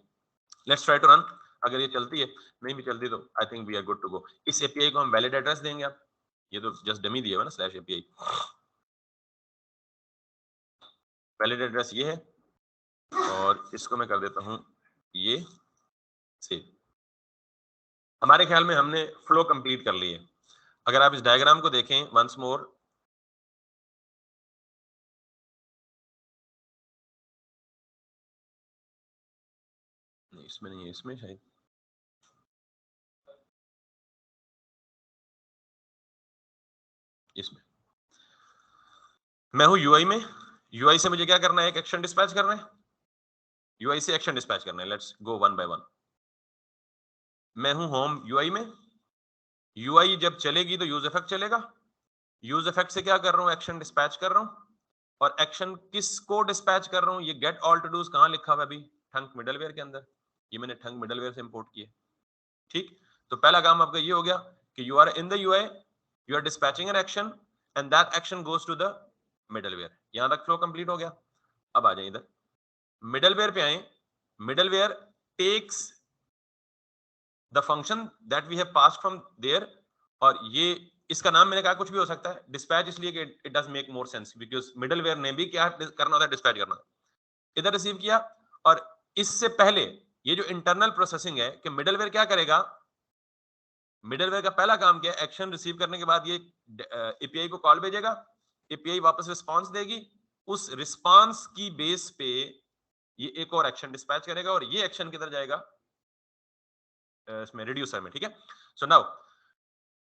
Let's try to run. अगर ये चलती है, नहीं भी चलती तो I think we are good to go. इस एपीआई को हम वैलिड एड्रेस देंगे। आप ये तो जस्ट डमी दिया हुआ ना, स्लैश एपीआई। वैलिड एड्रेस ये है और इसको मैं कर देता हूं ये सेव। हमारे ख्याल में हमने फ्लो कंप्लीट कर ली है। अगर आप इस डायग्राम को देखें वंस मोर, नहीं इसमें नहीं है, इसमें शायद इसमें। मैं हूं यूआई में, यूआई से मुझे क्या करना है? एक एक्शन डिस्पैच करना है, यूआई से एक्शन डिस्पैच करना है। Let's go one by one. मैं हूं होम यूआई में, यूआई जब चलेगी तो यूज इफेक्ट चलेगा, यूज इफेक्ट से क्या कर रहा हूं? एक्शन डिस्पैच कर रहा हूं। और एक्शन किसको डिस्पैच कर रहा हूं? ये गेट ऑल टू डूज कहां लिखा हुआ है अभी? ठंक मिडलवेयर के अंदर। ये मैंने ठंक मिडलवेयर से इंपोर्ट किया, ठीक? तो पहला काम आपका ये हो गया कि you are in the UI, you are dispatching an action and that action goes to the middleware. यहां तक फ्लो कंप्लीट हो गया। अब आ जाए इधर मिडलवेयर पे आए। Middleware takes the function that we have passed from there, और ये इसका नाम मैंने कहा कुछ भी हो सकता है, डिस्पैच इसलिए कि it does make more sense because middleware ने भी क्या करना होता है? डिस्पैच करना। इधर रिसीव किया, और इससे पहले ये जो इंटरनल प्रोसेसिंग है कि मिडलवेयर क्या करेगा? मिडलवेयर का पहला काम क्या है? एक्शन रिसीव करने के बाद ये एपीआई को कॉल भेजेगा, एपीआई वापस रिस्पांस देगी, उस रिस्पांस की बेस पे ये एक और एक्शन डिस्पैच करेगा और ये एक्शन किधर जाएगा? इसमें रिड्यूसर में, ठीक है? सो नाउ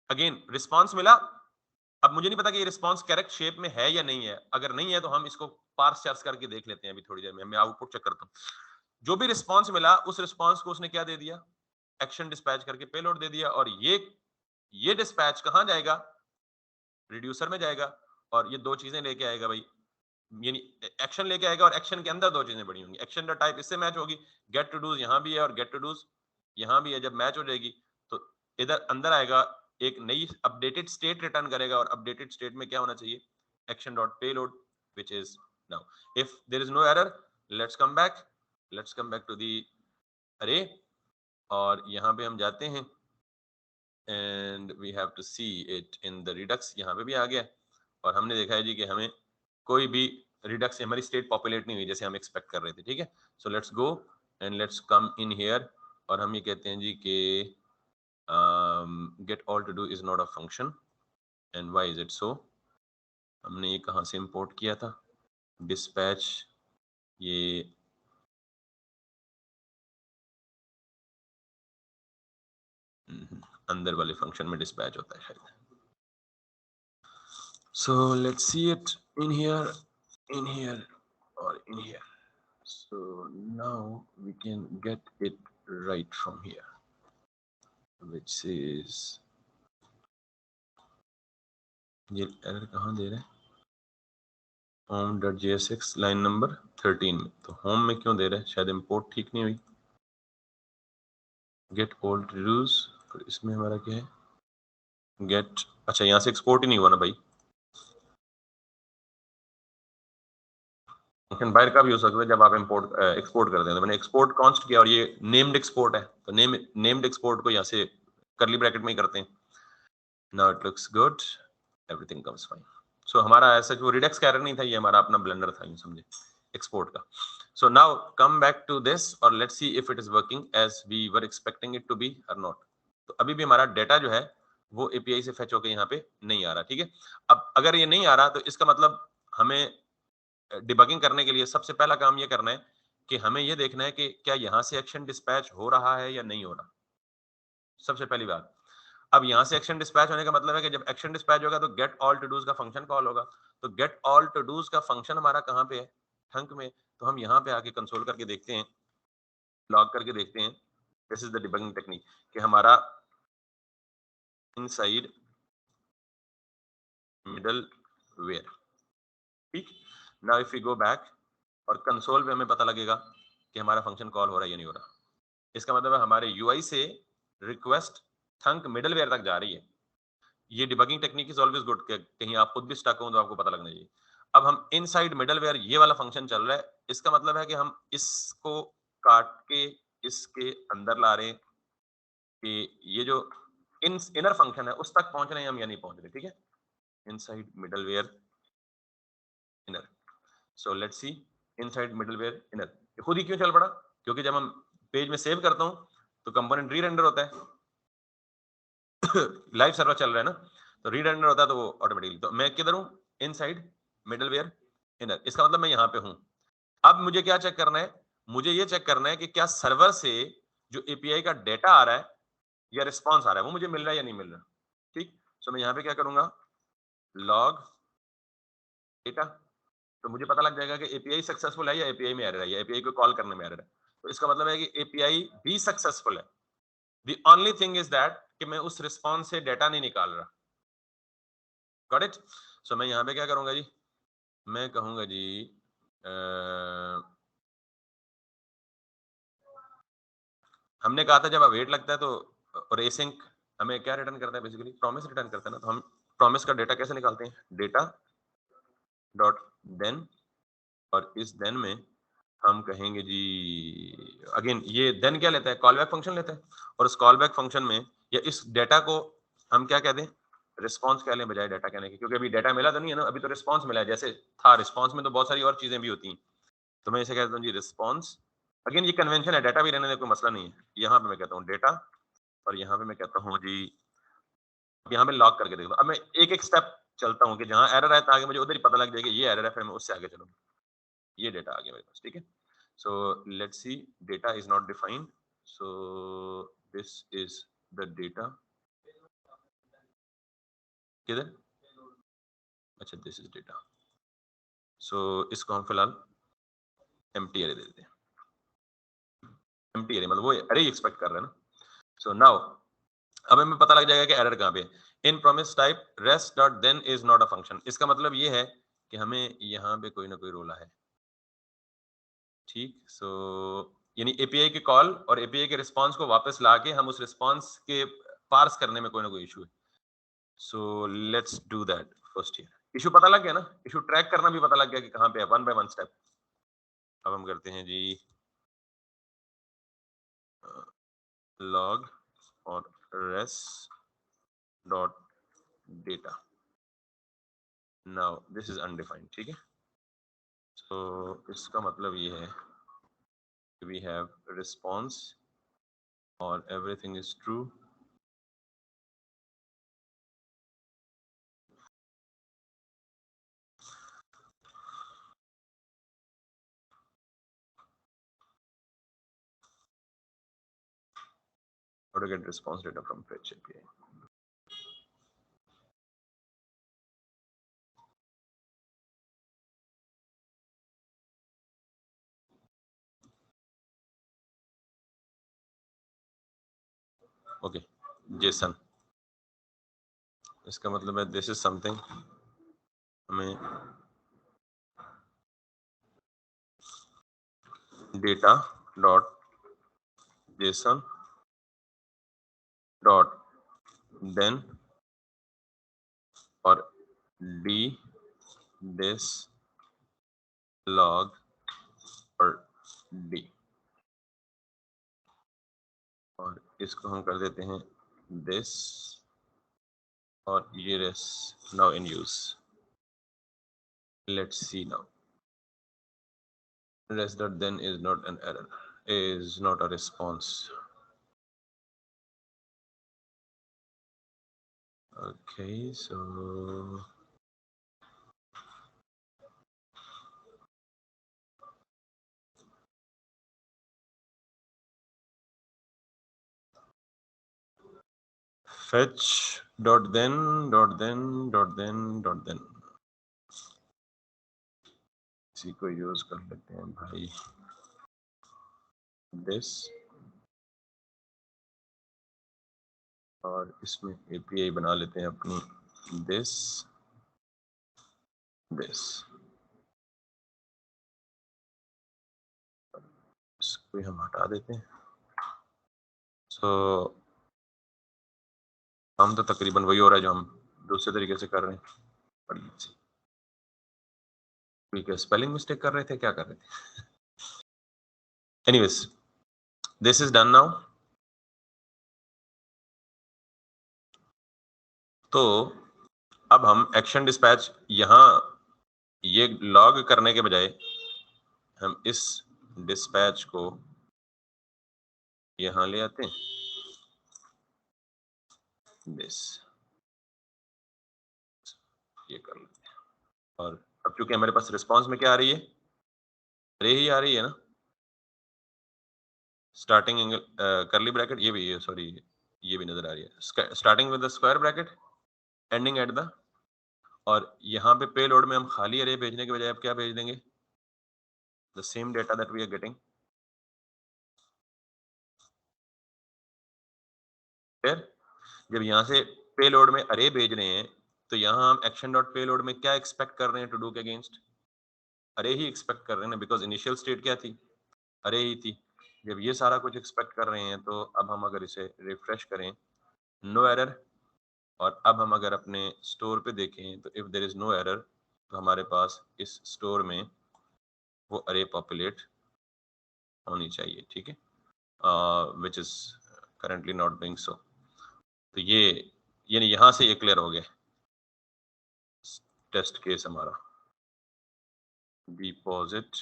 अगेन रिस्पांस मिला। अब मुझे नहीं पता कि ये रिस्पांस करेक्ट शेप में है या नहीं है। अगर नहीं है तो हम इसको पार्स चार्स करके देख लेते हैं अभी थोड़ी देर में। मैं आउटपुट चेक करता हूं। जो भी रिस्पांस मिला उस रिस्पांस को उसने क्या दे दिया? एक्शन डिस्पैच करके पेलोड दे दिया, और ये डिस्पैच कहां जाएगा? रिड्यूसर में जाएगा, और ये दो चीजें लेके आएगा भाई। यानी एक्शन लेके आएगा और एक्शन के अंदर दो चीजें बड़ी होंगी। एक्शन डॉट टाइप इससे मैच होगी, गेट टू डूज यहाँ भी है और गेट टू डूज यहाँ भी है। जब मैच हो जाएगी तो इधर अंदर आएगा, एक नई अपडेटेड स्टेट रिटर्न करेगा, और अपडेटेड स्टेट में क्या होना चाहिए, action dot payload which is now. If there is no error, let's come back to the array, और यहाँ पे हम जाते हैं and we have to see it in the Redux. यहाँ पे भी आ गया और हमने देखा है जी कि हमें कोई भी रिडक्स से हमारी स्टेट पॉपुलेट नहीं हुई जैसे हम एक्सपेक्ट कर रहे थे, ठीक है। So let's go and let's come in here, और हम ये कहते हैं जी कि get all todo is not a function and why is it so. हमने ये कहाँ से इंपोर्ट किया था, डिस्पैच, ये अंदर वाले फंक्शन में डिस्पैच होता है शायद। So let's see it in here or in here. So now we can get it right from here, which is ये एरर कहाँ दे रहे हैं, home.jsx लाइन नंबर 13 में। तो होम में क्यों दे रहे हैं, शायद इंपोर्ट ठीक नहीं हुई। गेट ऑल टू-डूज, और इसमें हमारा क्या है, गेट, अच्छा यहाँ से एक्सपोर्ट ही नहीं हुआ ना भाई। फंक्शन बाहर का भी हो सकता है जब आप इंपोर्ट एक्सपोर्ट करते हैं। तो मैंने एक्सपोर्ट कॉन्स्ट किया और ये नेम्ड एक्सपोर्ट है, तो नेम्ड एक्सपोर्ट को यहाँ से करली ब्रैकेट में ही करते हैं। Now it looks good, everything comes fine. So हमारा ऐसा जो रिडक्स का एरर नहीं था, ये हमारा अपना ब्लेंडर था, ये समझे, एक्सपोर्ट का। So now come back to this और let's see if it is working as we were expecting it to be और नॉट। तो अभी भी हमारा डेटा जो है वो एपीआई से फेच होकर यहाँ पे नहीं आ रहा, ठीक है। अब अगर ये नहीं आ रहा तो इसका मतलब हमें डिबगिंग करने के लिए सबसे पहला काम ये करना है कि हमें ये देखना है कि क्या यहाँ से एक्शन डिस्पैच हो रहा है या नहीं हो रहा, सबसे पहली बात। अब यहाँ से एक्शन डिस्पैच होने का मतलब है कि जब एक्शन डिस्पैच होगा तो गेट ऑल टू डूज का फंक्शन कॉल होगा। तो गेट ऑल टू डूज का फंक्शन हमारा कहाँ पे है, थंक में। तो हम यहाँ पे आके कंसोल करके देखते हैं, लॉग करके देखते हैं, this is the debugging technique, कि हमारा इनसाइड मिडलवेयर, ठीक। Now if we go back और कंसोल पे हमें पता लगेगा कि हमारा फंक्शन कॉल हो रहा है या नहीं हो रहा। इसका मतलब है हमारे यूआई से रिक्वेस्ट थंक मिडलवेयर तक जा रही है। ये debugging technique is always good, कहीं आप खुद भी स्टक हो तो आपको पता लगना चाहिए। अब हम इनसाइड मिडलवेयर ये वाला फंक्शन चल रहा है, इसका मतलब है कि हम इसको काट के इसके अंदर ला रहे हैं कि ये जो इनर फंक्शन है उस तक पहुंच रहे हैं हम या नहीं पहुंच रहे, ठीक है। Inside middleware inner, so let's see inside middleware inner. खुद ही क्यों चल पड़ा, क्योंकि जब हम पेज में सेव करता हूं तो कंपोनेंट री रेंडर होता है लाइव सर्वर चल रहा है ना, तो री रेंडर होता है तो वो ऑटोमेटिकली। तो मैं किधर हूं, इनसाइड मिडलवेयर इनर, इसका मतलब मैं यहां पे हूं। अब मुझे क्या चेक करना है, मुझे ये चेक करना है कि क्या सर्वर से जो एपीआई का डेटा आ रहा है या रिस्पॉन्स आ रहा है वो मुझे मिल रहा है या नहीं मिल रहा, ठीक। सो मैं यहाँ पे क्या करूंगा, लॉग डेटा, तो मुझे पता लग जाएगा कि एपीआई सक्सेसफुल है या एपीआई में एरर है या एपीआई को कॉल करने में एरर है। तो इसका मतलब है कि एपीआई भी सक्सेसफुल है। The only thing is that कि मैं उस रिस्पॉन्स से डेटा नहीं निकाल रहा। Got it. सो मैं यहाँ पे क्या करूंगा जी, मैं कहूंगा जी हमने कहा था जब अवेट लगता है तो और एसिंक हमें क्या रिटर्न करता है, बेसिकली प्रॉमिस रिटर्न करता है ना। तो हम प्रॉमिस का डेटा कैसे निकालते हैं, डेटा डॉट देन, और इस देन में हम कहेंगे जी, अगेन ये देन क्या लेता है, कॉल बैक फंक्शन लेता है, और उस कॉल बैक फंक्शन में या इस डेटा को हम क्या कहते हैं, रिस्पॉन्स कह लें बजाय डेटा कहने के, क्योंकि अभी डेटा मिला तो नहीं है ना, अभी तो रिस्पॉन्स मिला है। जैसे था रिस्पॉन्स में तो बहुत सारी और चीजें भी होती हैं, तो मैं इसे कहता हूँ जी रिस्पॉन्स। अगेन ये कन्वेंशन है, डेटा भी रहने में कोई मसला नहीं है। यहाँ पे मैं कहता हूँ डेटा, और यहाँ पे मैं कहता हूँ जी, यहाँ पे लॉक करके देखो। अब मैं एक एक स्टेप चलता हूँ कि जहाँ एरर है ताकि मुझे उधर ही पता लग जाए कि ये एरर है, फिर मैं उससे आगे चलूंगा। ये डेटा आ गया मेरे पास, ठीक है। So let's see, data is not defined, so this is the data, किधर, अच्छा this is data, so इसको हम फिलहाल empty array दे देते हैं। empty array मतलब वो array एक्सपेक्ट कर रहे हैं ना। so now अब हमें पता लग जाएगा कि एरर कहाँ पे है। In promise type rest dot then is not a function, इसका मतलब ये है कि हमें यहाँ पे कोई ना कोई रोला है, ठीक। सो यानी एपीआई के कॉल और एपीआई के रिस्पांस को वापस लाके हम उस रिस्पांस के पार्स करने में कोई ना कोई इशू है। So let's do that first here. Issue पता लग गया ना, इशू ट्रैक करना भी पता लग गया कि कहाँ पे है, वन बाय वन स्टेप। अब हम करते हैं जी log और res dot data. Now this is undefined, ठीक है। so इसका मतलब ये है कि we have response और everything is true, how to get response data from fetch API. Okay JSON, इसका मतलब है this is something हमें data dot JSON dot then और d this log और d, और इसको हम कर देते हैं this और ये res now in use. Let's see now. Res dot then is not an error, is not a response. Okay, so fetch dot then dot then dot then dot then, इसी को यूज कर लेते हैं भाई this, और इसमें API बना लेते हैं अपनी this इसको हम हटा देते हैं। सो हम तो तकरीबन वही हो रहा है जो हम दूसरे तरीके से कर रहे हैं। क्या स्पेलिंग मिस्टेक कर रहे थे, क्या कर रहे थे? Anyways this is done now. तो अब हम एक्शन डिस्पैच यहां ये लॉग करने के बजाय हम इस डिस्पैच को यहां ले आते हैं दिस, ये कर लेते हैं। और अब चूंकि हमारे पास रिस्पांस में क्या आ रही है, अरे ही आ रही है ना, स्टार्टिंग एंगल करली ब्रैकेट, ये भी सॉरी ये भी नजर आ रही है, starting with the square bracket ending at the, और यहाँ पे पेलोड में हम खाली अरे भेजने के बजाय अब क्या भेज देंगे, the same data that we are getting. फिर जब यहाँ से पेलोड में अरे भेज रहे हैं तो यहाँ हम एक्शन डॉट पेलोड में क्या एक्सपेक्ट कर रहे हैं टू डू के अगेंस्ट, अरे ही एक्सपेक्ट कर रहे हैं ना, बिकॉज इनिशियल स्टेट क्या थी, अरे ही थी। जब ये सारा कुछ एक्सपेक्ट कर रहे हैं तो अब हम अगर इसे रिफ्रेश करें, नो एरर, और अब हम अगर अपने स्टोर पे देखें तो if there is no error तो हमारे पास इस स्टोर में वो अरे पॉपुलेट होनी चाहिए, ठीक है, which is currently not doing so. तो ये यानी यहाँ से ये क्लियर हो गया टेस्ट केस हमारा, डिपॉजिट।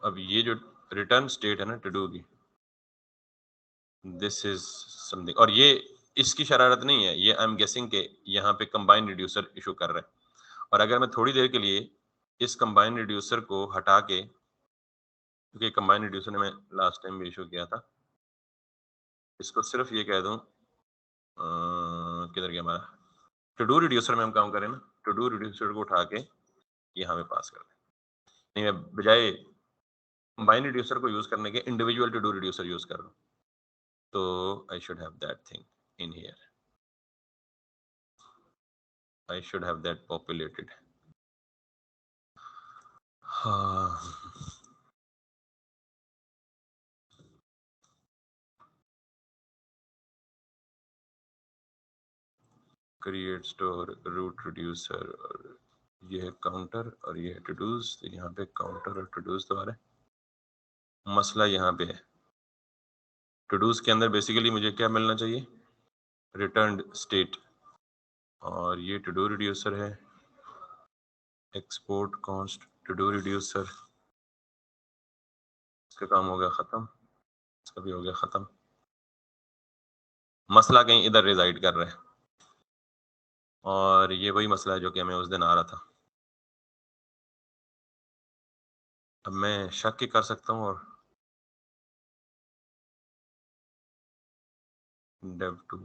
अब ये जो रिटर्न स्टेट है ना टू डू की, दिस इज समथिंग, और ये इसकी शरारत नहीं है, ये आई एम गेसिंग के यहाँ पे कंबाइन रिड्यूसर इशू कर रहे हैं। और अगर मैं थोड़ी देर के लिए इस कंबाइन रिड्यूसर को हटा के, क्योंकि कंबाइन रिड्यूसर ने मैं लास्ट टाइम भी इशू किया था, इसको सिर्फ ये कह दूं किधर गया हमारा टू डू रिड्यूसर में हम काम करें ना, टू डू रिड्यूसर को उठा के यहाँ पे पास कर दें, नहीं मैं बजाय कंबाइन रिड्यूसर को यूज करने के individual todo reducer use कर रहा हूँ, तो I should have that thing in here. I should have that populated. हाँ, क्रिएट स्टोर रूट रिड्यूसर, और ये है काउंटर और ये है टूडूज। तो यहाँ पे काउंटर और टूडूज तो आ रहे हैं। मसला यहाँ पे है, टूडूज के अंदर बेसिकली मुझे क्या मिलना चाहिए, रिटर्न स्टेट, और ये टू डू रिड्यूसर है, export const todo reducer. इसका काम हो गया खत्म, इसका भी हो गया खत्म। मसला कहीं इधर रिजाइड कर रहा है, और ये वही मसला है जो कि हमें उस दिन आ रहा था। अब मैं शक ही कर सकता हूँ, और dev2